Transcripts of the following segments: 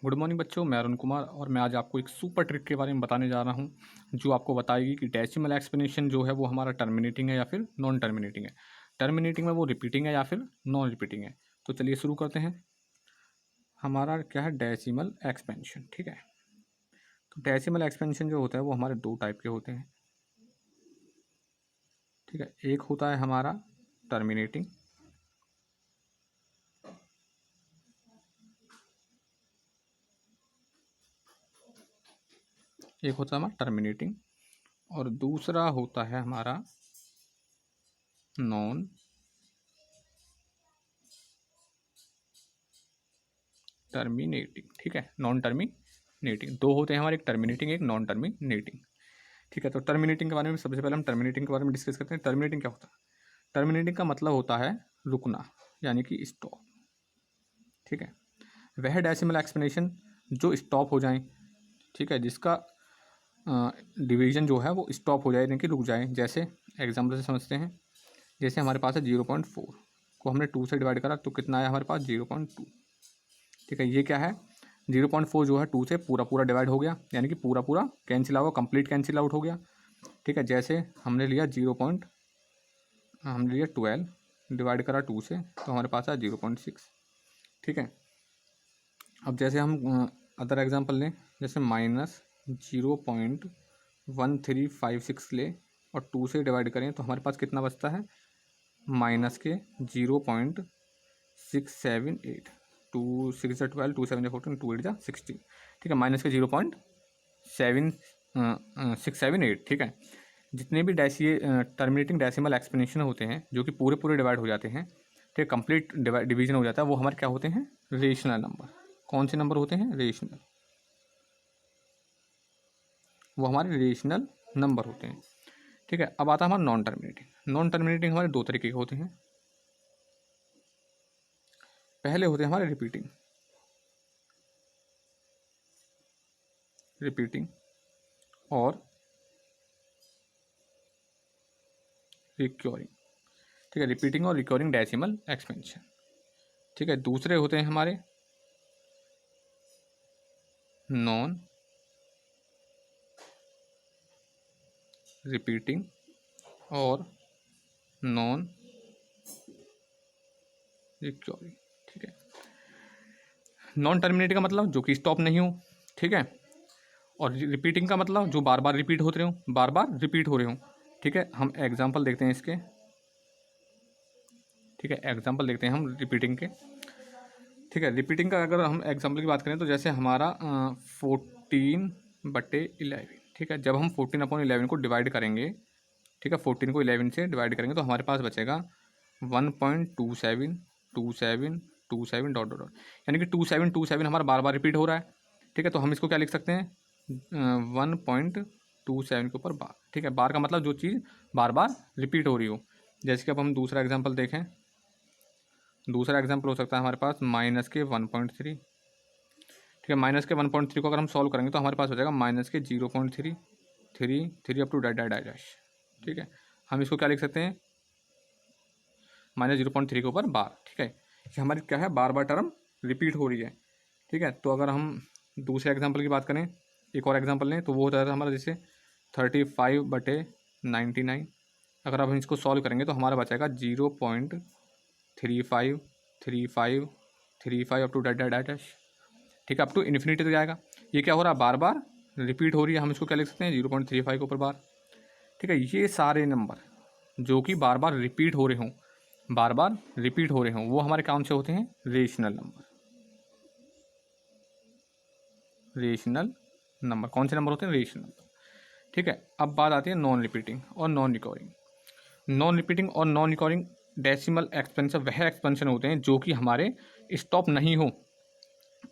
Good morning बच्चों, मैं अरुण कुमार और मैं आज आपको एक सुपर ट्रिक के बारे में बताने जा रहा हूं जो आपको बताएगी कि डेसिमल एक्सप्लेनेशन जो है वो हमारा टर्मिनेटिंग है या फिर नॉन टर्मिनेटिंग है। टर्मिनेटिंग में वो रिपीटिंग है या फिर नॉन रिपीटिंग है। तो चलिए शुरू करते हैं। हमारा क्या है, डेसिमल एक्सपेंशन। ठीक है, तो डेसिमल एक्सपेंशन जो होता है वो हमारे दो टाइप के होते हैं। ठीक है, एक होता है हमारा टर्मिनेटिंग, एक होता है हमारा टर्मिनेटिंग और दूसरा होता है हमारा नॉन टर्मिनेटिंग। ठीक है, नॉन टर्मिनेटिंग दो होते हैं हमारे, एक टर्मिनेटिंग एक नॉन टर्मिनेटिंग। ठीक है, तो टर्मिनेटिंग के बारे में सबसे पहले हम टर्मिनेटिंग के बारे में डिस्कस करते हैं। टर्मिनेटिंग क्या होता है? टर्मिनेटिंग का मतलब होता है रुकना, यानी कि स्टॉप। ठीक है, वह डेसिमल एक्सप्लेनेशन जो स्टॉप हो जाए, ठीक है, जिसका डिवीजन जो है वो स्टॉप हो जाए, यानी कि रुक जाए। जैसे एग्जाम्पल से समझते हैं, जैसे हमारे पास है 0.4 को हमने 2 से डिवाइड करा तो कितना आया हमारे पास? 0.2। ठीक है, ये क्या है? 0.4 जो है 2 से पूरा पूरा डिवाइड हो गया, यानी कि पूरा पूरा cancel out, complete cancel out हो गया। ठीक है, जैसे हमने लिया हमने लिया 12 डिवाइड करा 2 से तो हमारे पास आया 0.6। ठीक है, अब जैसे हम अदर एग्जांपल लें, जैसे -0.1356 ले और 2 से डिवाइड करें तो हमारे पास कितना बचता है? माइनस के 0.678। 2 6 जा 12, 2 7 जा 14, 2 8 जा 16। ठीक है, माइनस के 0.678। ठीक है, जितने भी टर्मिनेटिंग डेसिमल एक्सप्लेनेशन होते हैं जो कि पूरे पूरे डिवाइड हो जाते हैं, ठीक है, कंप्लीट डिवीजन हो जाता है, वो हमारे क्या होते हैं? Rational number. कौन से नंबर होते हैं? रेशनल। वो हमारे रेशनल नंबर होते हैं। ठीक है, अब आता है हमारा नॉन टर्मिनेटिंग। नॉन टर्मिनेटिंग हमारे दो तरीके के होते हैं। पहले होते हैं हमारे रिपीटिंग और रिक्योरिंग। ठीक है, रिपीटिंग और रिक्योरिंग डेसिमल एक्सपेंशन। ठीक है, दूसरे होते हैं हमारे नॉन रिपीटिंग और नॉन रिक्योरिंग। ठीक है, नॉन टर्मिनेटिंग का मतलब जो कि स्टॉप नहीं हो। ठीक है, और रिपीटिंग का मतलब जो बार बार रिपीट होते रहो, बार बार रिपीट हो रहे हो। ठीक है, हम एग्जांपल देखते हैं इसके। ठीक है, एग्जांपल देखते हैं हम रिपीटिंग के। ठीक है, रिपीटिंग का अगर हम एग्जांपल की बात करें तो जैसे हमारा 14/11। ठीक है, जब हम 14/11 को डिवाइड करेंगे, ठीक है, 14 को 11 से डिवाइड करेंगे तो हमारे पास बचेगा 1.272727 डॉट डॉट डॉट, यानी कि 2727 हमारा बार बार रिपीट हो रहा है। ठीक है, तो हम इसको क्या लिख सकते हैं? 1.27 के ऊपर बार। ठीक है, बार का मतलब जो चीज़ बार बार रिपीट हो रही हो। जैसे कि अब हम दूसरा एग्जाम्पल देखें, दूसरा एग्जाम्पल हो सकता है हमारे पास -1.3। ठीक है, -1.3 को अगर हम सॉल्व करेंगे तो हमारे पास हो जाएगा -0.333 up to dash dash dash. ठीक है, हम इसको क्या लिख सकते हैं? -0.3 के ऊपर बार। ठीक है, ये हमारी क्या है? बार बार टर्म रिपीट हो रही है। ठीक है, तो अगर हम दूसरे एग्जाम्पल की बात करें, एक और एग्जाम्पल लें तो वो होता है हमारा जैसे 35/99। अगर अब हम इसको सॉल्व करेंगे तो हमारा बचेगा 0.353535 up to dash dash dash. ठीक है, अप टू इन्फिनिटी तक जाएगा। ये क्या हो रहा है? बार बार रिपीट हो रही है। हम इसको क्या लिख सकते हैं? 0.35 के ऊपर बार। ठीक है, ये सारे नंबर जो कि बार बार रिपीट हो रहे हों, बार बार रिपीट हो रहे हों, वो हमारे काम से होते हैं रेशनल नंबर। रेशनल नंबर कौन से नंबर होते हैं? Rational number. ठीक है, अब बात आती है नॉन रिपीटिंग और नॉन रिकॉर्डिंग। नॉन रिपीटिंग और नॉन रिकॉर्डिंग डेसिमल एक्सपेंशन वह एक्सपेंशन होते हैं जो कि हमारे स्टॉप नहीं हो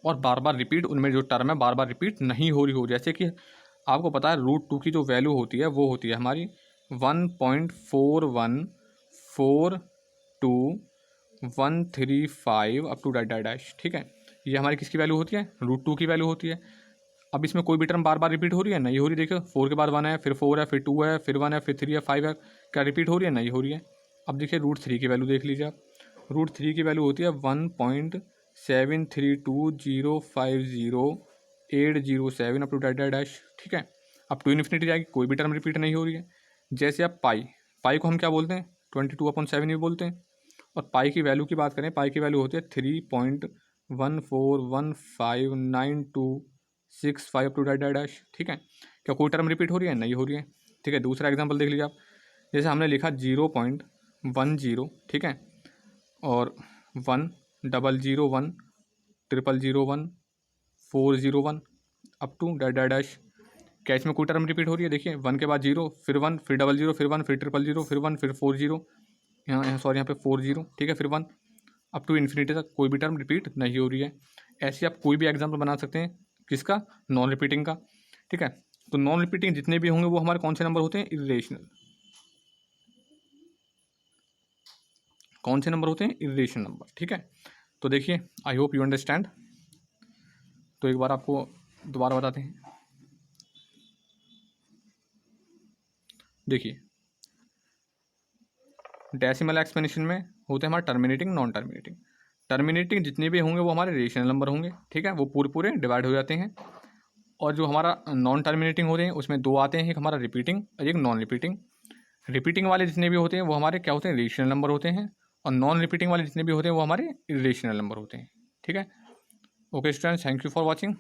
और बार बार रिपीट, उनमें जो टर्म है बार बार रिपीट नहीं हो रही हो। जैसे कि आपको पता है √2 की जो वैल्यू होती है वो होती है हमारी 1.4142135 up to dash dash dash. ठीक है, ये हमारी किसकी वैल्यू होती है? √2 की वैल्यू होती है। अब इसमें कोई भी टर्म बार बार रिपीट हो रही है? नहीं हो रही। देखो 4 के बाद 1 है, फिर 4 है, फिर 2 है, फिर 1 है, फिर 3 है, 5 है। क्या रिपीट हो रही है? नहीं हो रही है। अब देखिए √3 की वैल्यू देख लीजिए आप। √3 की वैल्यू होती है 732050807 अप टू डैश, ठीक है। अब टू इन्फिनिटी जाएगी, कोई भी टर्म रिपीट नहीं हो रही है। जैसे अब पाई को हम क्या बोलते हैं, 22/7 भी बोलते हैं। और पाई की वैल्यू की बात करें, पाई की वैल्यू होती है 3.14159265 अप टू डैश, ठीक है। क्या कोई टर्म रिपीट हो रही है, नहीं हो रही है, ठीक है। दूसरा एग्जाम्पल देख लीजिए आप, जैसे हमने लिखा 0.10, ठीक है, और 10001001401 अप टू डैश। क्या इसमें कोई टर्म रिपीट हो रही है, देखिए 1 के बाद 0, फिर 1, फिर 00, फिर 1, फिर 000, फिर 1, फिर 40, यहाँ पे 40, ठीक है, फिर 1 अप टू इन्फिनिटी तक कोई भी टर्म रिपीट नहीं हो रही है। ऐसे आप कोई भी एग्जाम्पल बना सकते हैं, किसका, नॉन रिपीटिंग का, ठीक है। तो नॉन रिपीटिंग जितने भी होंगे वो हमारे कौन से नंबर होते हैं, इरेशनल। कौन से नंबर होते हैं, इरेशनल नंबर, ठीक है। तो देखिए, आई होप यू अंडरस्टैंड। तो एक बार आपको दोबारा बताते हैं। देखिए, डेसिमल एक्सपेंशन में होते हैं हमारे टर्मिनेटिंग, नॉन टर्मिनेटिंग। टर्मिनेटिंग जितने भी होंगे वो हमारे रेशनल नंबर होंगे, ठीक है, वो पूरे पूरे डिवाइड हो जाते हैं। और जो हमारा नॉन टर्मिनेटिंग होते हैं उसमें दो आते हैं, एक हमारा रिपीटिंग और एक नॉन रिपीटिंग। रिपीटिंग वाले जितने भी होते हैं वो हमारे क्या होते हैं, रेशनल नंबर होते हैं। और नॉन रिपीटिंग वाले जितने भी होते हैं वो हमारे इरेशनल नंबर होते हैं, ठीक है। Okay students, thank you for watching.